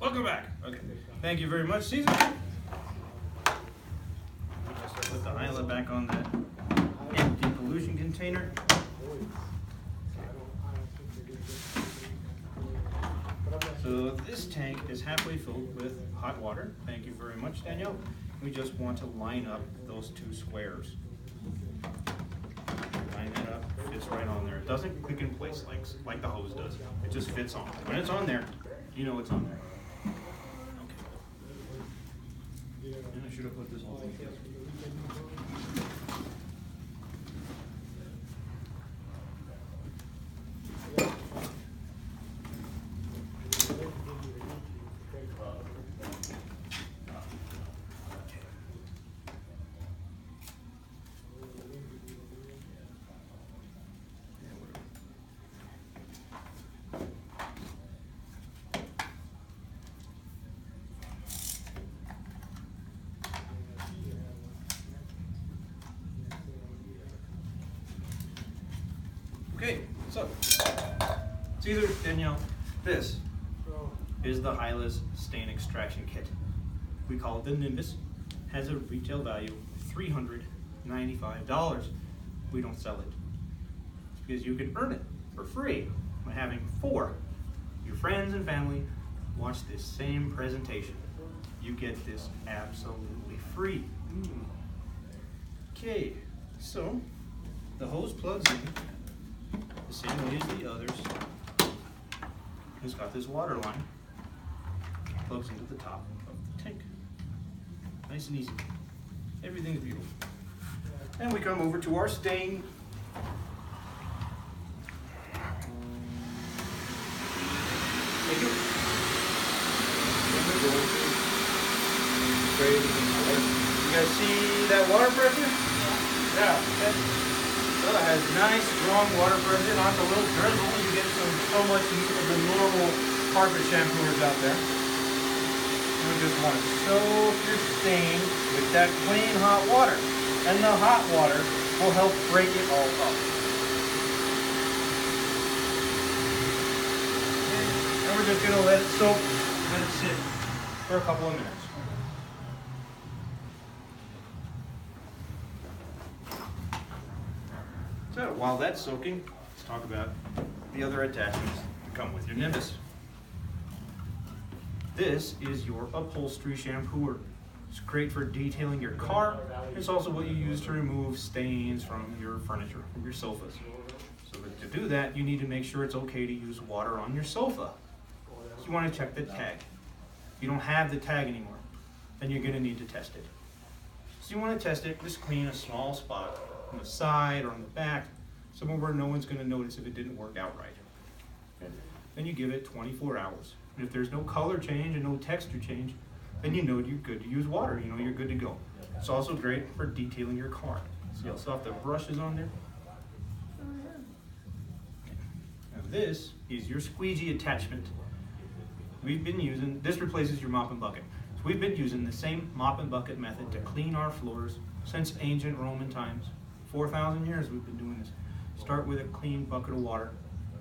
Welcome back. Okay. Thank you very much, Caesar. Just put the eyelet back on that empty pollution container. So this tank is halfway filled with hot water. Thank you very much, Danielle. We just want to line up those two squares. Line that up, fits right on there. It doesn't click in place like the hose does. It just fits on. When it's on there, you know it's on there. Okay. And I should have put this whole thing together. Okay, so Caesar, Danielle, this is the Hylas stain extraction kit. We call it the Nimbus. Has a retail value of $395. We don't sell it. It's because you can earn it for free by having 4 your friends and family watch this same presentation. You get this absolutely free. Okay, so the hose plugs in the same way as the others. It's got this water line, plugs into the top of the tank. Nice and easy. Everything's beautiful. And we come over to our stain. Thank you. You guys see that water pressure? Yeah. So it has nice, strong water pressure, not a little drizzle. You get so much of the normal carpet shampooers out there. You just want to soak your stain with that clean hot water. And the hot water will help break it all up. And we're just going to let it soak, let it sit for a couple of minutes. So while that's soaking, let's talk about the other attachments that come with your Nimbus. This is your upholstery shampooer. It's great for detailing your car. It's also what you use to remove stains from your furniture, from your sofas. So to do that, you need to make sure it's okay to use water on your sofa. So you want to check the tag. If you don't have the tag anymore, then you're going to need to test it. So you want to test it, just clean a small spot on the side or on the back, somewhere where no one's going to notice if it didn't work out right. Okay. Then you give it 24 hours. And if there's no color change and no texture change, then you know you're good to use water. You know you're good to go. It's also great for detailing your car. See how soft the brush is on there? Okay. Now this is your squeegee attachment. We've been using, this replaces your mop and bucket. So we've been using the same mop and bucket method to clean our floors since ancient Roman times. 4,000 years we've been doing this. Start with a clean bucket of water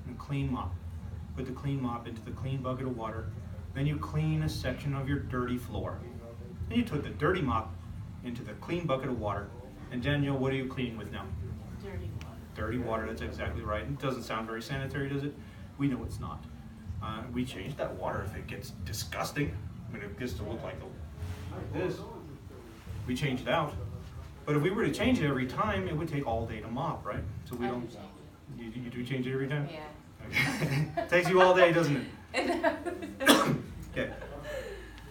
and clean mop. Put the clean mop into the clean bucket of water. Then you clean a section of your dirty floor. Then you put the dirty mop into the clean bucket of water. And Danielle, what are you cleaning with now? Dirty water. Dirty water, that's exactly right. It doesn't sound very sanitary, does it? We know it's not. We change that water if it gets disgusting. When it gets to look like this. We change it out. But if we were to change it every time, it would take all day to mop, right? So we don't. You do change it every time? Yeah. Okay. Takes you all day, doesn't it? Okay.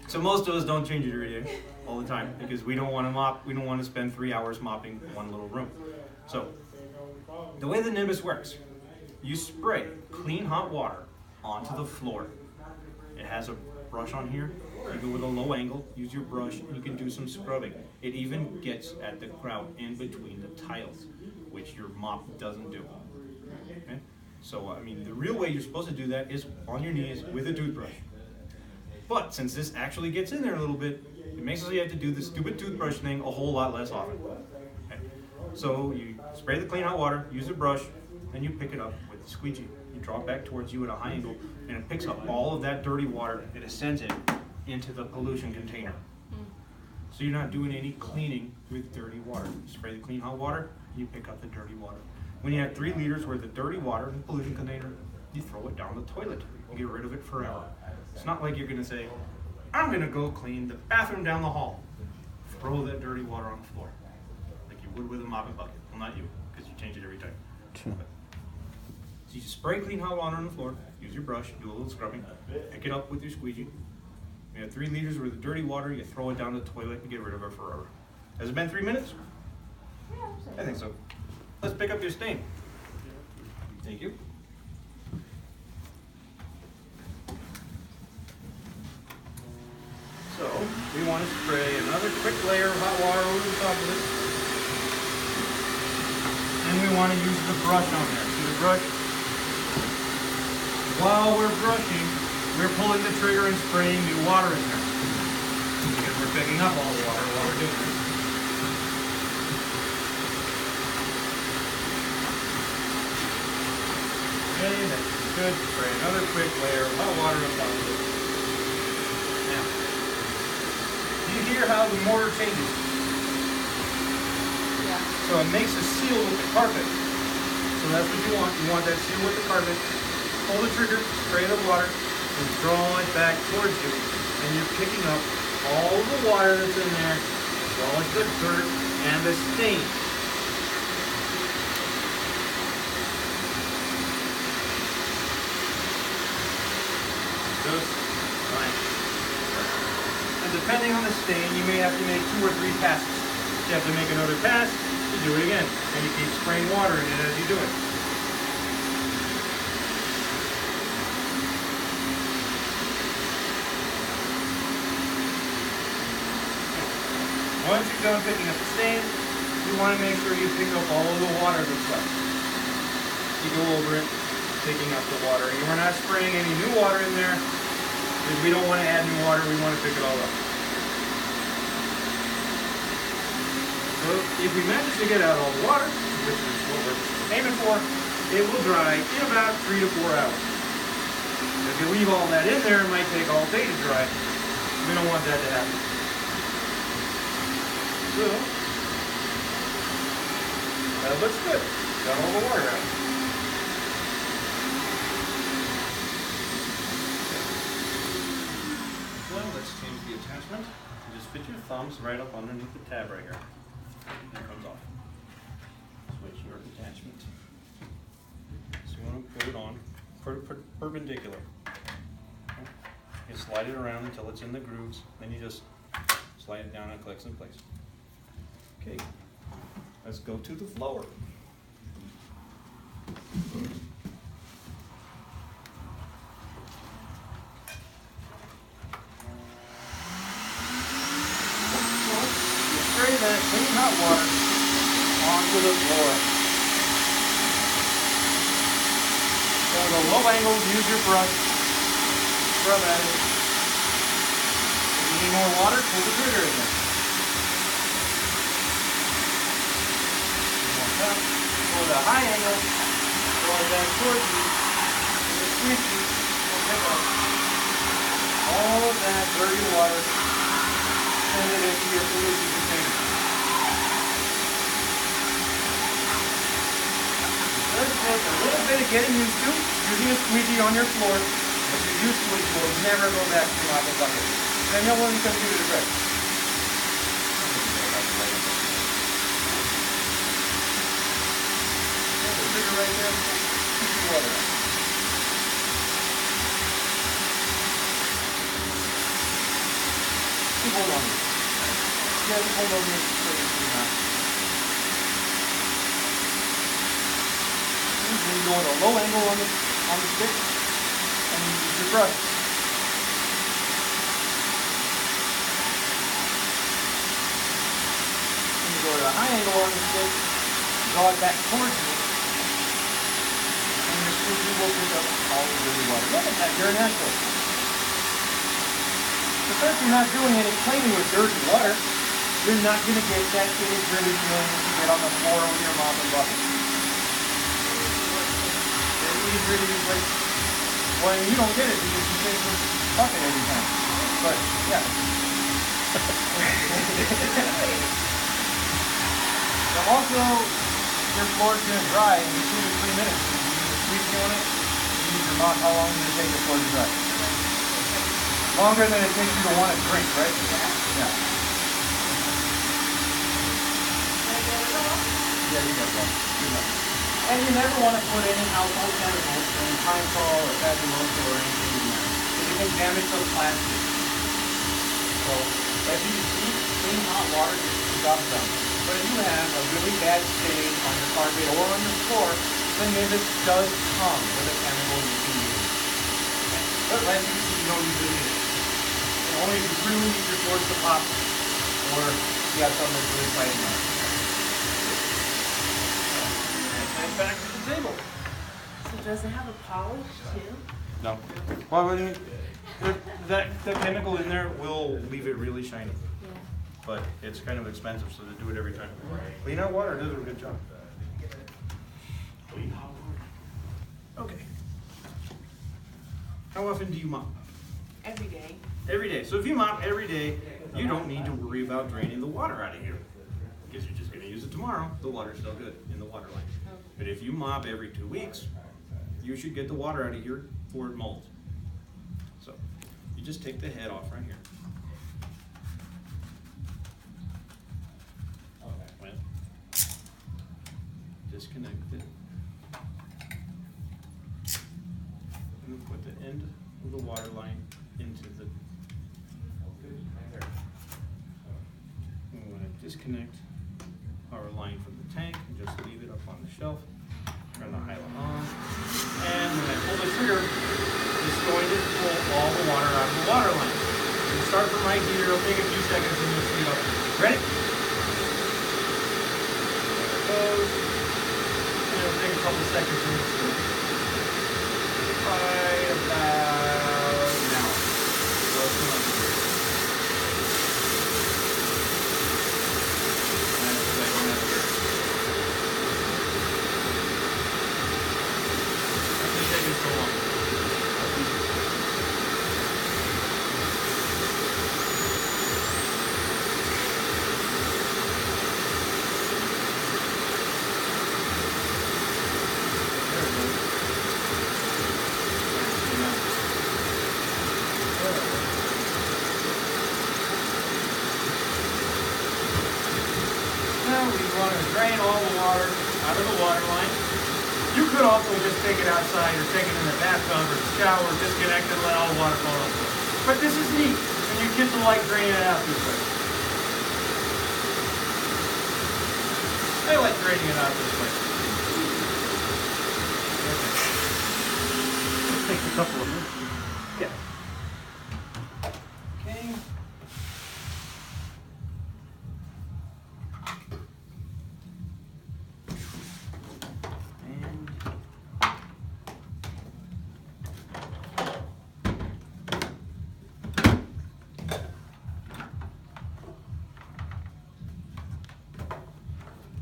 So most of us don't change it every day, all the time, because we don't want to mop. We don't want to spend 3 hours mopping one little room. So the way the Nimbus works, you spray clean hot water onto the floor. It has a brush on here. You go with a low angle, use your brush, and you can do some scrubbing. It even gets at the grout in between the tiles, which your mop doesn't do. Okay? So, I mean, the real way you're supposed to do that is on your knees with a toothbrush. But since this actually gets in there a little bit, it makes it so you have to do the stupid toothbrush thing a whole lot less often. Okay? So you spray the clean hot water, use a brush, then you pick it up with the squeegee. you draw it back towards you at a high angle, and it picks up all of that dirty water, it ascends it into the pollution container. So you're not doing any cleaning with dirty water. You spray the clean hot water, you pick up the dirty water. When you have 3 liters worth of dirty water in the pollution container, you throw it down the toilet. You get rid of it forever. It's not like you're gonna say, I'm gonna go clean the bathroom down the hall. Throw that dirty water on the floor, like you would with a mop and bucket. Well, not you, because you change it every time. So you just spray clean hot water on the floor, use your brush, do a little scrubbing, pick it up with your squeegee. You have 3 liters worth of dirty water, you throw it down the toilet and get rid of it forever. Has it been 3 minutes? Yeah, I think so. Let's pick up your stain. Thank you. So, we want to spray another quick layer of hot water over the top of it. And we want to use the brush on there. See the brush? While we're brushing, we're pulling the trigger and spraying new water in there. Because we're picking up all the water while we're doing it. Okay, that's good. Spray another quick layer of hot water on top of it. Now, do you hear how the mortar changes? Yeah. So it makes a seal with the carpet. So that's what you want. You want that seal with the carpet. Pull the trigger, spray the water, and draw it back towards you. And you're picking up all the water that's in there, as well as the dirt and the stain. Just like that. And depending on the stain, you may have to make 2 or 3 passes. If you have to make another pass, you do it again. And you keep spraying water in it as you do it. Once you're done picking up the stain, you want to make sure you pick up all of the water that's left. You go over it, picking up the water. And we're not spraying any new water in there, because we don't want to add new water, we want to pick it all up. So if we manage to get out all the water, which is what we're aiming for, it will dry in about 3 to 4 hours. If you leave all that in there, it might take all day to dry. We don't want that to happen. So, that looks good. Got all the water out. Well, let's change the attachment. You just fit your thumbs right up underneath the tab right here. And it comes off. Switch your attachment. So you want to put it on perpendicular. Okay. You slide it around until it's in the grooves. Then you just slide it down and it clicks in place. Okay, let's go to the floor. You spray that clean hot water onto the floor. So the low angle, use your brush, scrub at it. If you need more water, pull the trigger in there. Go to a high angle, draw it down towards you, and the squeegee will pick up all of that dirty water, send it into your pollution container. It does take a little bit of getting used to using a squeegee on your floor, but you're used to it, you will never go back to mop and bucket. Then you'll learn to come give it a try. Right there, keep the water out. Keep hold on. Yeah, keep hold on here so you can usually you go at a low angle on the stick and you use your brush. And you go at a high angle on the stick, draw it back towards you. You will pick up all the dirty water. Look at that, you're natural. Because you're not doing any cleaning with dirty water, you're not going to get that itty gritty feeling that you get on the floor with your mop and bucket. Very just really like, well, you don't get it because you change the bucket every time. But yeah. So also, your floor is going to dry in 2 to 3 minutes. If you use a squeegee on it, you use your mop, how long does it take the floor to dry? Longer than it takes you to want to drink, right? Yeah. Yeah, you got that. And you never want to put any household chemicals, any Pine-Sol or Fabuloso or anything in there. It can damage the plastic. So, as you can see, clean hot water gets the job done. But if you have a really bad stain on your carpet or on your floor, then Nivus does come with a chemical you can use. But as you can see, you don't usually need it. And only if you really need your floors to pop or you have something that's really tight in there. And back to the table. So does it have a polish too? No. Well, when the chemical in there will leave it really shiny. Yeah. But it's kind of expensive, so to do it every time. Clean out water does a good job. Okay. How often do you mop? Every day. Every day. So if you mop every day, you don't need to worry about draining the water out of here. Because you're just going to use it tomorrow. The water's still good in the water line. But if you mop every 2 weeks, you should get the water out of here before it molds. So you just take the head off right here. Well, disconnect it. And then put the end of the water line into the. I'm going to disconnect our line from the tank and just leave it up on the shelf. Turn the hyla on. And when I pull the trigger, it's going to pull all the water out of the water line. You start from right here, it'll take a few seconds and you'll see it up. Ready? There it goes. And it'll take a couple seconds and you'll see it. Right about now. So it's going to drain all the water out of the water line. You could also just take it outside or take it in the bathtub or the shower, disconnect it and let all the water fall out. But this is neat, and your kids will like draining it out this way. I like draining it out this way. It takes a couple of minutes. Yeah. Okay.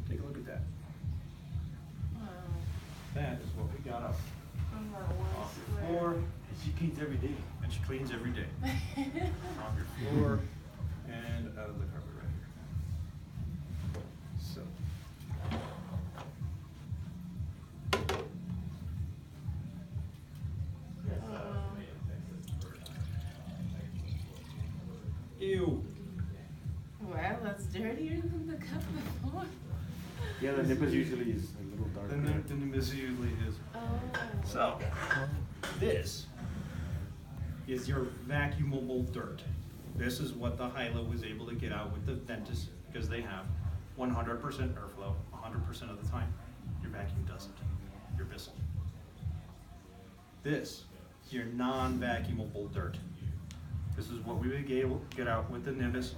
Take a look at that. Wow. That is what we got up I'm not one off your square. floor. She cleans every day. And she cleans every day. Off your floor and out of the carpet right here. So. Ew. Well, that's dirtier than the cup before. Yeah, the nippers usually is a little darker. The nimbus usually is. Oh. So, this is your vacuumable dirt. This is what the Hyla was able to get out with the Ventus because they have 100% airflow 100% of the time. Your vacuum doesn't. Your Bissell. This is your non-vacuumable dirt. This is what we would get out with the Nimbus.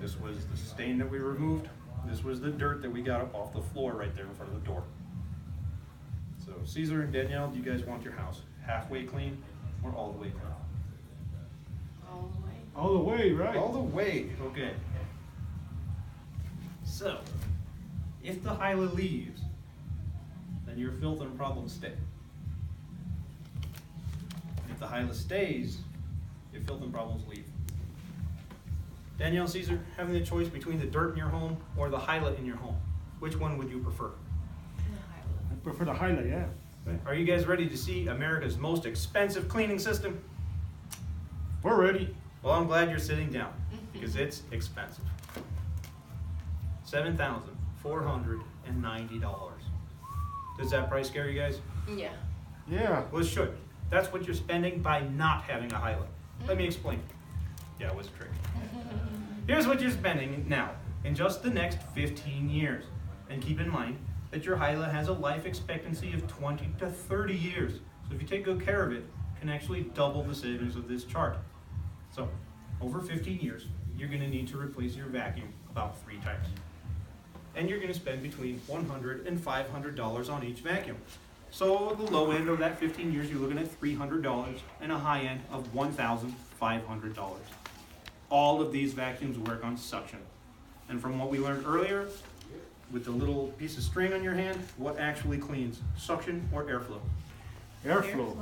This was the stain that we removed. This was the dirt that we got up off the floor right there in front of the door. So Caesar and Danielle, do you guys want your house halfway clean or all the way clean? All the way. All the way, right? All the way, okay. So, if the Hyla leaves, then your filth and problems stay. If the Hyla stays, your filth and problems leave. Danielle, Caesar, having the choice between the dirt in your home or the Hyla in your home, which one would you prefer? I prefer the highlight, yeah. Are you guys ready to see America's most expensive cleaning system? We're ready. Well, I'm glad you're sitting down because it's expensive. $7,490. Does that price scare you guys? Yeah. Yeah. Well, it should. That's what you're spending by not having a Hyla. Let me explain. Yeah, it was a trick. Here's what you're spending now in just the next 15 years. And keep in mind that your Hyla has a life expectancy of 20 to 30 years. So if you take good care of it, it can actually double the savings of this chart. So over 15 years, you're going to need to replace your vacuum about 3 times. And you're going to spend between $100 and $500 on each vacuum. So at the low end of that 15 years, you're looking at $300 and a high end of $1,500. All of these vacuums work on suction. And from what we learned earlier, with the little piece of string on your hand, what actually cleans? Suction or airflow? Airflow.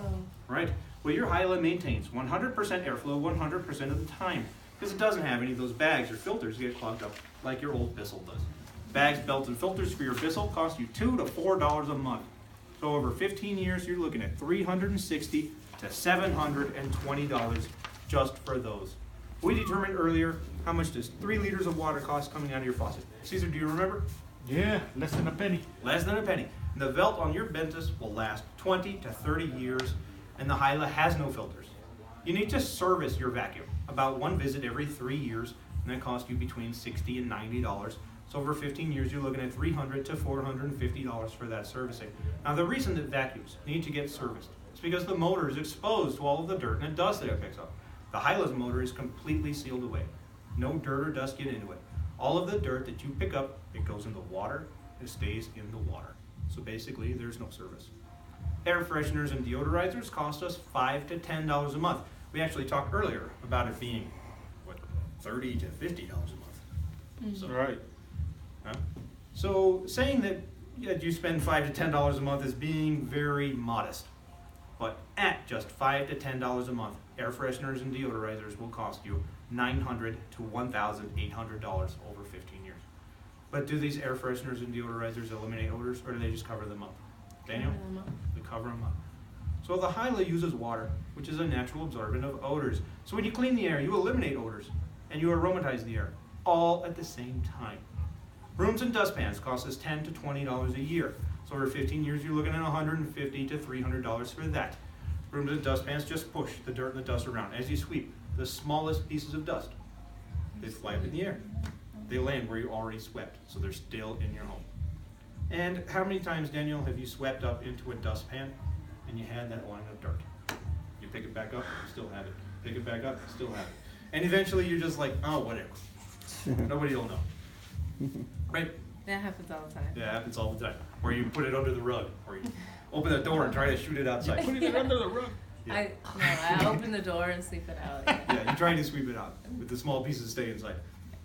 Right? Well, your Hyla maintains 100% airflow 100% of the time because it doesn't have any of those bags or filters that get clogged up like your old Bissell does. Bags, belts, and filters for your Bissell cost you $2 to $4 a month. So over 15 years, you're looking at $360 to $720 just for those. We determined earlier how much does 3 liters of water cost coming out of your faucet. Caesar, do you remember? Yeah, less than a penny. Less than a penny. And the Velt on your Ventus will last 20 to 30 years, and the Hyla has no filters. You need to service your vacuum, about 1 visit every 3 years, and that costs you between $60 and $90. So over 15 years, you're looking at $300 to $450 for that servicing. Now, the reason that vacuums need to get serviced is because the motor is exposed to all of the dirt and dust that it picks up. The Hyla's motor is completely sealed away. No dirt or dust get into it. All of the dirt that you pick up, it goes in the water, it stays in the water. So basically, there's no service. Air fresheners and deodorizers cost us $5 to $10 a month. We actually talked earlier about it being, $30 to $50 a month. So, Right. So saying that you spend $5 to $10 a month is being very modest. But at just $5 to $10 a month, air fresheners and deodorizers will cost you $900 to $1,800 over 15 years. But do these air fresheners and deodorizers eliminate odors, or do they just cover them up? Daniel? They cover them up. So the Hyla uses water, which is a natural absorbent of odors. So when you clean the air, you eliminate odors, and you aromatize the air, all at the same time. Brooms and dustpans cost us $10 to $20 a year. So over 15 years, you're looking at $150 to $300 for that. Brooms and dustpans just push the dirt and the dust around. As you sweep, the smallest pieces of dust, they fly up in the air. They land where you already swept, so they're still in your home. And how many times, Daniel, have you swept up into a dustpan and you had that line of dirt? You pick it back up, you still have it. Pick it back up, you still have it. And eventually you're just like, oh, whatever. Nobody will know. Right? That happens all the time. Yeah, it happens all the time. Or you put it under the rug, or you open the door and try to shoot it outside. Put it under the rug. I open the door and sweep it out. Yeah, you try to sweep it out with the small pieces stay inside.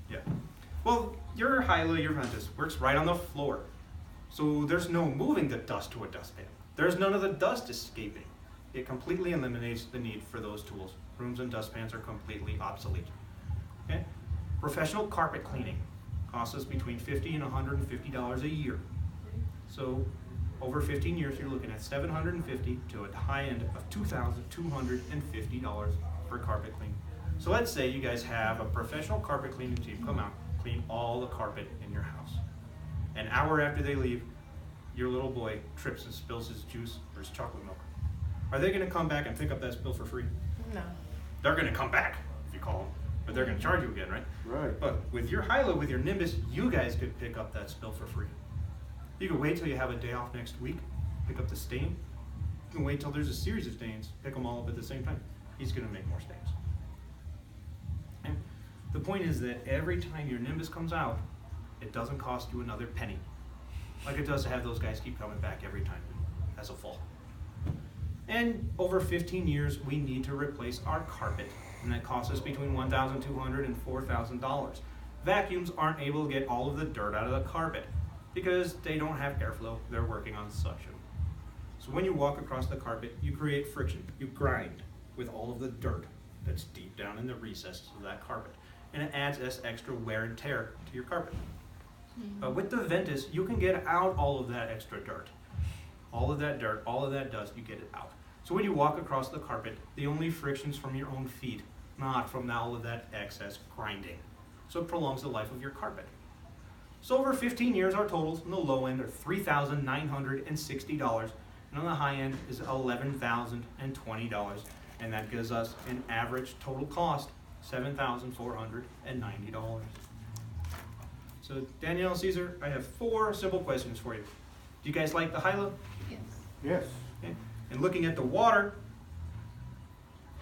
Yeah. Well, your Hyla, your Ventus, works right on the floor. So there's no moving the dust to a dustpan. There's none of the dust escaping. It completely eliminates the need for those tools. Brooms and dustpans are completely obsolete. Okay? Professional carpet cleaning costs us between $50 and $150 a year. So over 15 years, you're looking at $750 to a high end of $2,250 for carpet cleaning. So let's say you guys have a professional carpet cleaning team come out, clean all the carpet in your house. An hour after they leave, your little boy trips and spills his juice or his chocolate milk. Are they going to come back and pick up that spill for free? No. They're going to come back if you call them, but they're going to charge you again, right? Right. But with your Hyla, with your Nimbus, you guys could pick up that spill for free. You can wait till you have a day off next week, pick up the stain. You can wait till there's a series of stains, pick them all up at the same time. He's going to make more stains. And the point is that every time your Nimbus comes out, it doesn't cost you another penny. Like it does to have those guys keep coming back every time as a full. And over 15 years, we need to replace our carpet, and that costs us between $1,200 and $4,000. Vacuums aren't able to get all of the dirt out of the carpet because they don't have airflow. They're working on suction. So when you walk across the carpet, you create friction, you grind. with all of the dirt that's deep down in the recesses of that carpet. And it adds this extra wear and tear to your carpet. With the Ventus, you can get out all of that extra dirt. All of that dirt, all of that dust, you get it out. So when you walk across the carpet, the only friction's from your own feet, not from all of that excess grinding. So it prolongs the life of your carpet. So over 15 years, our totals on the low end are $3,960, and on the high end is $11,020, and that gives us an average total cost $7,490. So Danielle, Caesar, I have 4 simple questions for you. Do you guys like the Hyla? Yes. Yes. Okay. And looking at the water,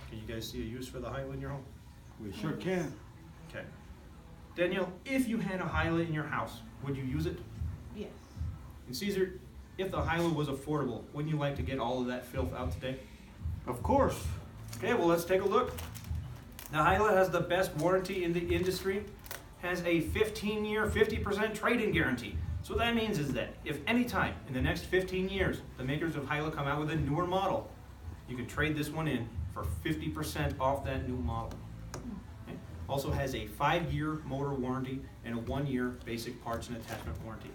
can you guys see a use for the Hyla in your home? We sure can. Okay. Danielle, if you had a Hyla in your house, would you use it? Yes. And Caesar, if the Hyla was affordable, wouldn't you like to get all of that filth out today? Of course. Okay, well, let's take a look. The Hyla has the best warranty in the industry, has a 15-year, 50% trade-in guarantee. So what that means is that if any time in the next 15 years, the makers of Hyla come out with a newer model, you can trade this one in for 50% off that new model. Okay? Also has a 5-year motor warranty and a 1-year basic parts and attachment warranty.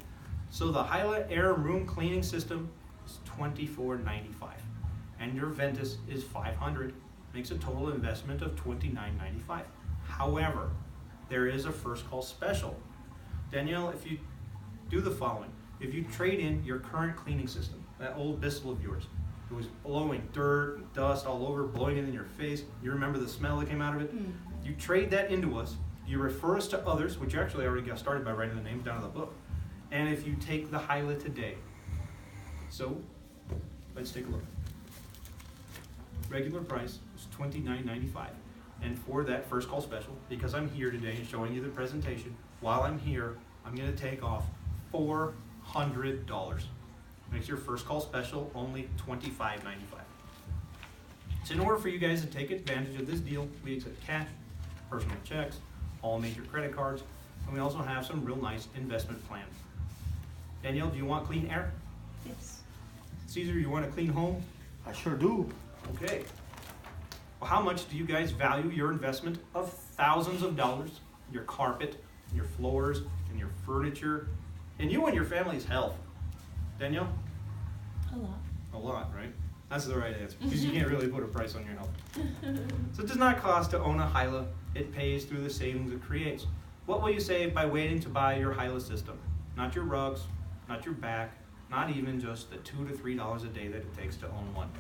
So the Hyla Air Room Cleaning System is $24.95, and your Ventus is $500. Makes a total investment of $29.95. However, there is a first call special. Danielle, if you do the following, if you trade in your current cleaning system, that old Bissell of yours, it was blowing dirt, dust all over, blowing it in your face, you remember the smell that came out of it? You trade that into us, you refer us to others, which you actually already got started by writing the names down in the book, and if you take the Hyla today. So, let's take a look. Regular price is $29.95. And for that first call special, because I'm here today and showing you the presentation, while I'm here, I'm going to take off $400. Makes your first call special only $25.95. So in order for you guys to take advantage of this deal, we accept cash, personal checks, all major credit cards, and we also have some real nice investment plans. Danielle, do you want clean air? Yes. Caesar, you want a clean home? I sure do. Okay. Well, how much do you guys value your investment of thousands of dollars, your carpet, your floors, and your furniture, and you and your family's health? Danielle? A lot. A lot, right? That's the right answer, because you can't really put a price on your health. So it does not cost to own a Hyla. It pays through the savings it creates. What will you save by waiting to buy your Hyla system? Not your rugs, not your back, not even just the $2 to $3 a day that it takes to own one.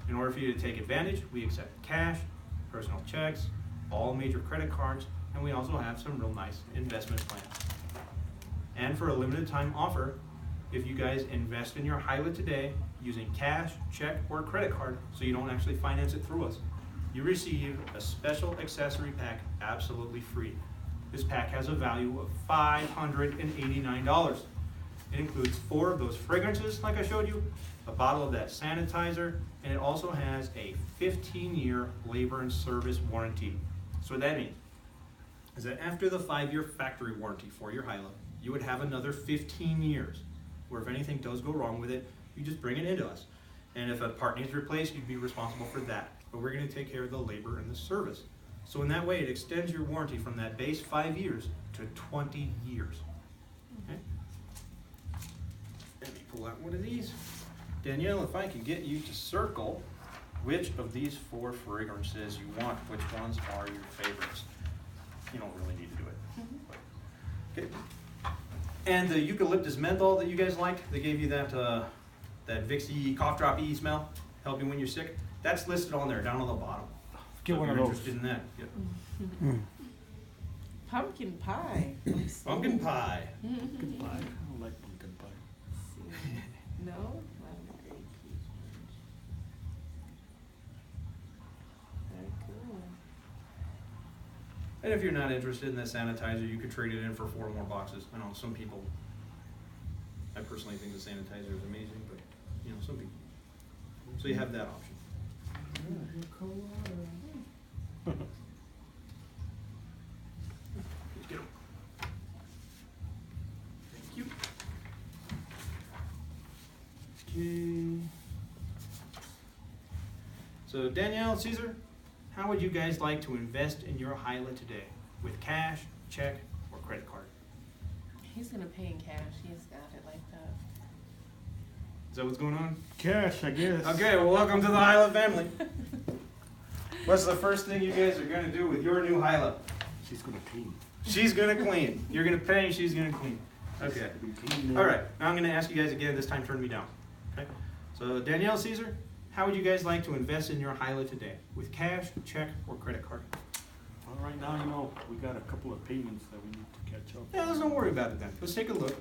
In order for you to take advantage, we accept cash, personal checks, all major credit cards, and we also have some real nice investment plans. And for a limited time offer, if you guys invest in your Hyla today using cash, check, or credit card, so you don't actually finance it through us, you receive a special accessory pack absolutely free. This pack has a value of $589. It includes 4 of those fragrances like I showed you, a bottle of that sanitizer, and it also has a 15-year labor and service warranty. So what that means is that after the 5-year factory warranty for your Hyla, you would have another 15 years where if anything does go wrong with it, you just bring it into us. And if a part needs replaced, you'd be responsible for that. But we're going to take care of the labor and the service. So in that way, it extends your warranty from that base 5 years to 20 years. Okay? Let me pull out one of these. Danielle, if I can get you to circle which of these 4 fragrances you want, which ones are your favorites. You don't really need to do it. Okay. And the eucalyptus menthol that you guys like, they gave you that that Vichy cough drop-y smell, help you when you're sick. That's listed on there, down on the bottom. Get So one if of you're those. interested in that. Yep. Pumpkin pie. Pumpkin pie. Pumpkin pie. I don't like pumpkin pie. No? Very cool. And if you're not interested in that sanitizer, you could trade it in for 4 more boxes. I know some people, I personally think the sanitizer is amazing, but you know, some people. So you have that option. Get 'em. Thank you. Okay. So So Danielle, Caesar, how would you guys like to invest in your Hyla today? With cash, check, or credit card? He's gonna pay in cash. He's got it like that. Is that what's going on? Cash, I guess. Okay, well, welcome to the Hyla family. What's the first thing you guys are gonna do with your new Hyla? She's gonna clean. She's gonna clean. You're gonna pay, she's gonna clean. Okay. Clean, All right, now I'm gonna ask you guys again, this time turn me down. Okay? So Danielle, Caesar, how would you guys like to invest in your Hyla today? With cash, check, or credit card? Well, right now, you know, we got a couple of payments that we need to catch up. Yeah, let's don't worry about it then. Let's take a look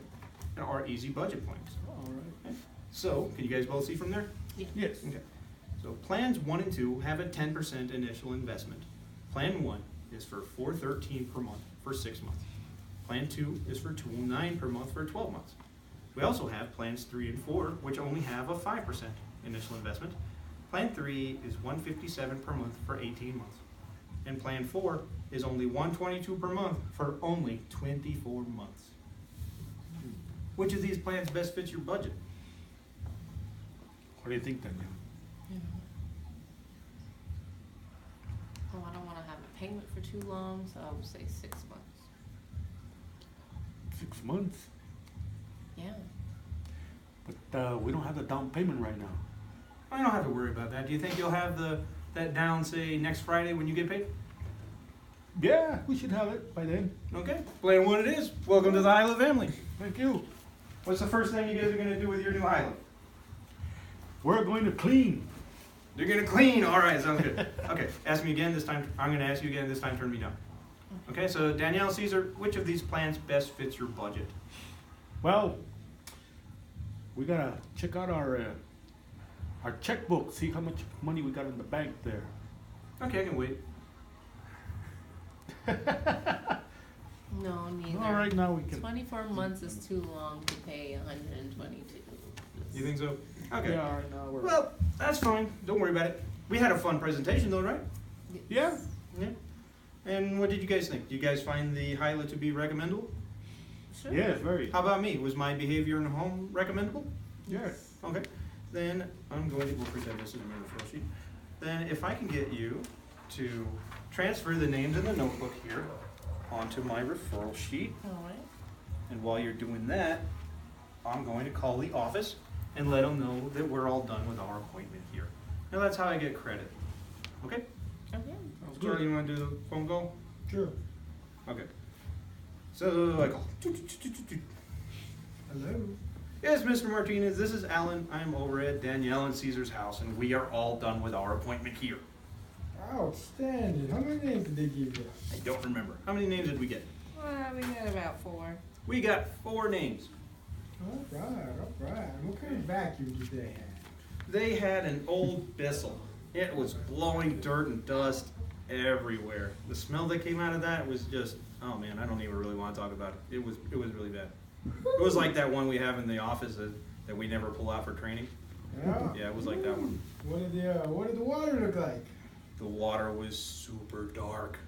at our easy budget plans. All right. Okay? So, can you guys both see from there? Yes. Okay. So plans 1 and 2 have a 10% initial investment. Plan 1 is for $413 per month for 6 months. Plan 2 is for $209 per month for 12 months. We also have plans 3 and 4, which only have a 5% initial investment. Plan 3 is $157 per month for 18 months. And plan 4 is only $122 per month for only 24 months. Which of these plans best fits your budget? What do you think, Danielle? Oh, I don't wanna have a payment for too long, so I would say 6 months. 6 months? Yeah. But we don't have the down payment right now. I don't have to worry about that. Do you think you'll have that down, say, next Friday when you get paid? Yeah, we should have it by then. Okay, plan 1 it is. Welcome to the Hyla family. Thank you. What's the first thing you guys are gonna do with your new Hyla? We're going to clean. You're gonna clean. All right, sounds good. Okay, ask me again this time. I'm gonna ask you again this time. Turn me down. Okay, so Danielle, Caesar, which of these plans best fits your budget? Well, we gotta check out our checkbook, see how much money we got in the bank there. Okay, I can wait. No, neither. All right, now we can. 24 months is too long to pay 122. You think so? Okay. Yeah, all right, now we're. Well, that's fine. Don't worry about it. We had a fun presentation though, right? Yeah. Yeah. And what did you guys think? Do you guys find the Hyla to be recommendable? Sure. Yes, very. How about me? Was my behavior in the home recommendable? Yes. Okay, then I'm going to, we'll pretend this is my referral sheet. Then if I can get you to transfer the names in the notebook here onto my referral sheet. All right. And while you're doing that, I'm going to call the office and let them know that we're all done with our appointment here. Now that's how I get credit. Okay? Okay. Sounds Stuart, good. you want to do the phone call? Sure. Okay. So I call. Hello. Yes, Mr. Martinez, this is Alan. I'm over at Danielle and Caesar's house, and we are all done with our appointment here. Outstanding. How many names did they give you? I don't remember. How many names did we get? We got about 4. We got 4 names. All right, all right. What kind of vacuum did they have? They had an old Bissell. It was blowing dirt and dust everywhere. The smell that came out of that was just, oh man, I don't even really want to talk about it. It was really bad. It was like that one we have in the office that we never pull out for training. Yeah. Yeah, it was like that one. What did the water look like? The water was super dark.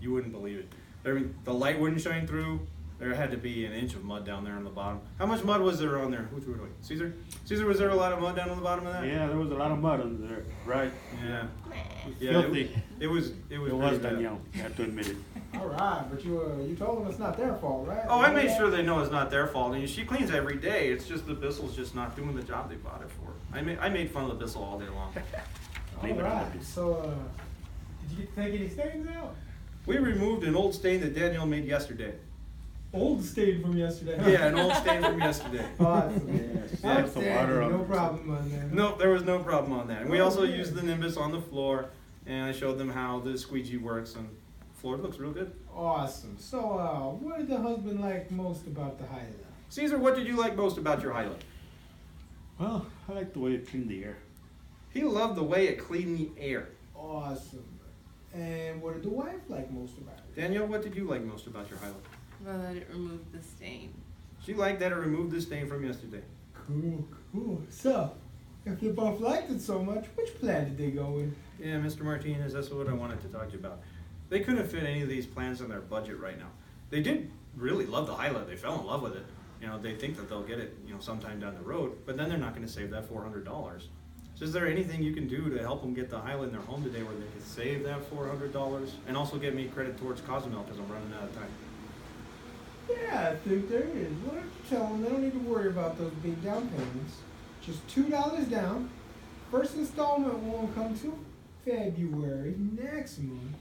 You wouldn't believe it. I mean, the light wouldn't shine through. There had to be an inch of mud down there on the bottom. How much mud was there on there? Who threw it away? Caesar? Caesar, was there a lot of mud down on the bottom of that? Yeah, there was a lot of mud under there. Right. Yeah. It was Yeah, filthy. It was It really was bad. Danielle. I have to admit it. All right, but you told them it's not their fault, right? Oh, I made sure they know it's not their fault. And she cleans every day. It's just the Bissell's just not doing the job they bought it for. I made fun of the Bissell all day long. All Leave it on right. the piece. So, did you get to take any stains out? We removed an old stain that Danielle made yesterday. Old stain from yesterday. Huh? Yeah, an old stain from yesterday. Awesome. Yes. Yeah. Outstanding. on No it. problem on that. No, there was no problem on that. And we Oh, also good. used the Nimbus on the floor, and I showed them how the squeegee works, and the floor looks real good. Awesome. So, what did the husband like most about the Hyla? Caesar, what did you like most about your Hyla? Well, I like the way it cleaned the air. He loved the way it cleaned the air. Awesome. And what did the wife like most about it? Danielle, what did you like most about your Hyla? Well, that it removed the stain. She liked that it removed the stain from yesterday. Cool, cool. So, if they both liked it so much, which plan did they go with? Yeah, Mr. Martinez, that's what I wanted to talk to you about. They couldn't fit any of these plans in their budget right now. They did really love the Hyla. They fell in love with it. You know, they think that they'll get it, you know, sometime down the road, but then they're not going to save that $400. So is there anything you can do to help them get the Hyla in their home today where they can save that $400 and also get me credit towards Cozumel because I'm running out of time? Yeah, I think there is. Why don't you tell them they don't need to worry about those big down payments? Just $2 down. First installment won't come till February next month,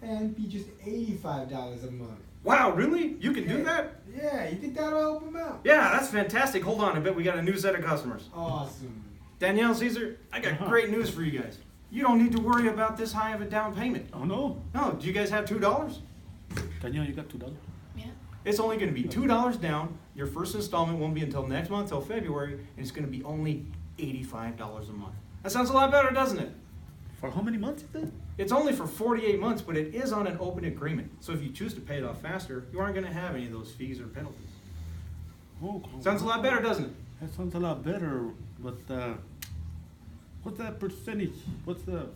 and be just $85 a month. Wow, really? You can do that? Yeah, you think that'll help them out? Yeah, that's fantastic. Hold on, I bet we got a new set of customers. Awesome. Danielle, Caesar, I got great news for you guys. You don't need to worry about this high of a down payment. Oh no. No, do you guys have $2? Danielle, you got $2? Yeah. It's only gonna be $2 down. Your first installment won't be until next month, till February, and it's gonna be only $85 a month. That sounds a lot better, doesn't it? For how many months is that? It's only for 48 months, but it is on an open agreement. So if you choose to pay it off faster, you aren't gonna have any of those fees or penalties. Oh, Sounds a lot better, doesn't it? That sounds a lot better, but what's that percentage? What's the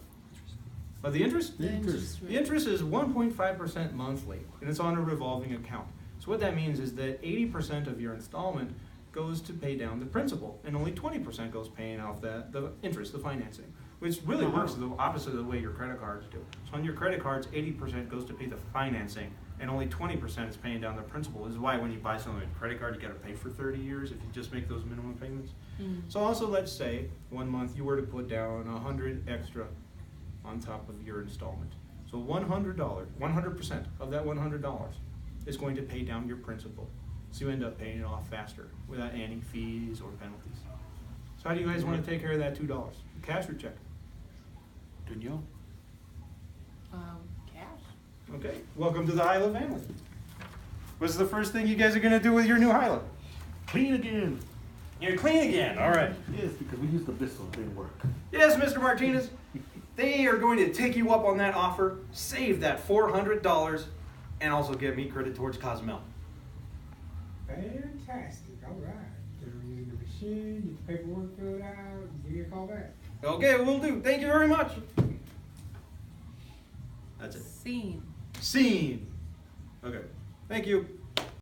But the interest? The interest. The interest is 1.5% monthly, and it's on a revolving account. So what that means is that 80% of your installment goes to pay down the principal, and only 20% goes paying off the interest, the financing, which really works the opposite of the way your credit cards do. So on your credit cards, 80% goes to pay the financing, and only 20% is paying down the principal. This is why when you buy something with a credit card, you gotta pay for 30 years if you just make those minimum payments. So also, let's say, one month you were to put down 100 extra on top of your installment. So $100, 100% of that $100 is going to pay down your principal. So you end up paying it off faster without any fees or penalties. So how do you guys want to take care of that $2? Cash or check? Danielle? Cash. Okay, welcome to the Hyla family. What's the first thing you guys are gonna do with your new Hyla? Clean again. You're clean again, all right. Yes, because we used the Bissell, didn't work. Yes, Mr. Martinez. They are going to take you up on that offer, save that $400, and also give me credit towards Cozumel. Fantastic. All right. Get her in the machine, get the paperwork filled out, give me a call back. Okay, will do. Thank you very much. That's it. Scene. Scene. Okay. Thank you.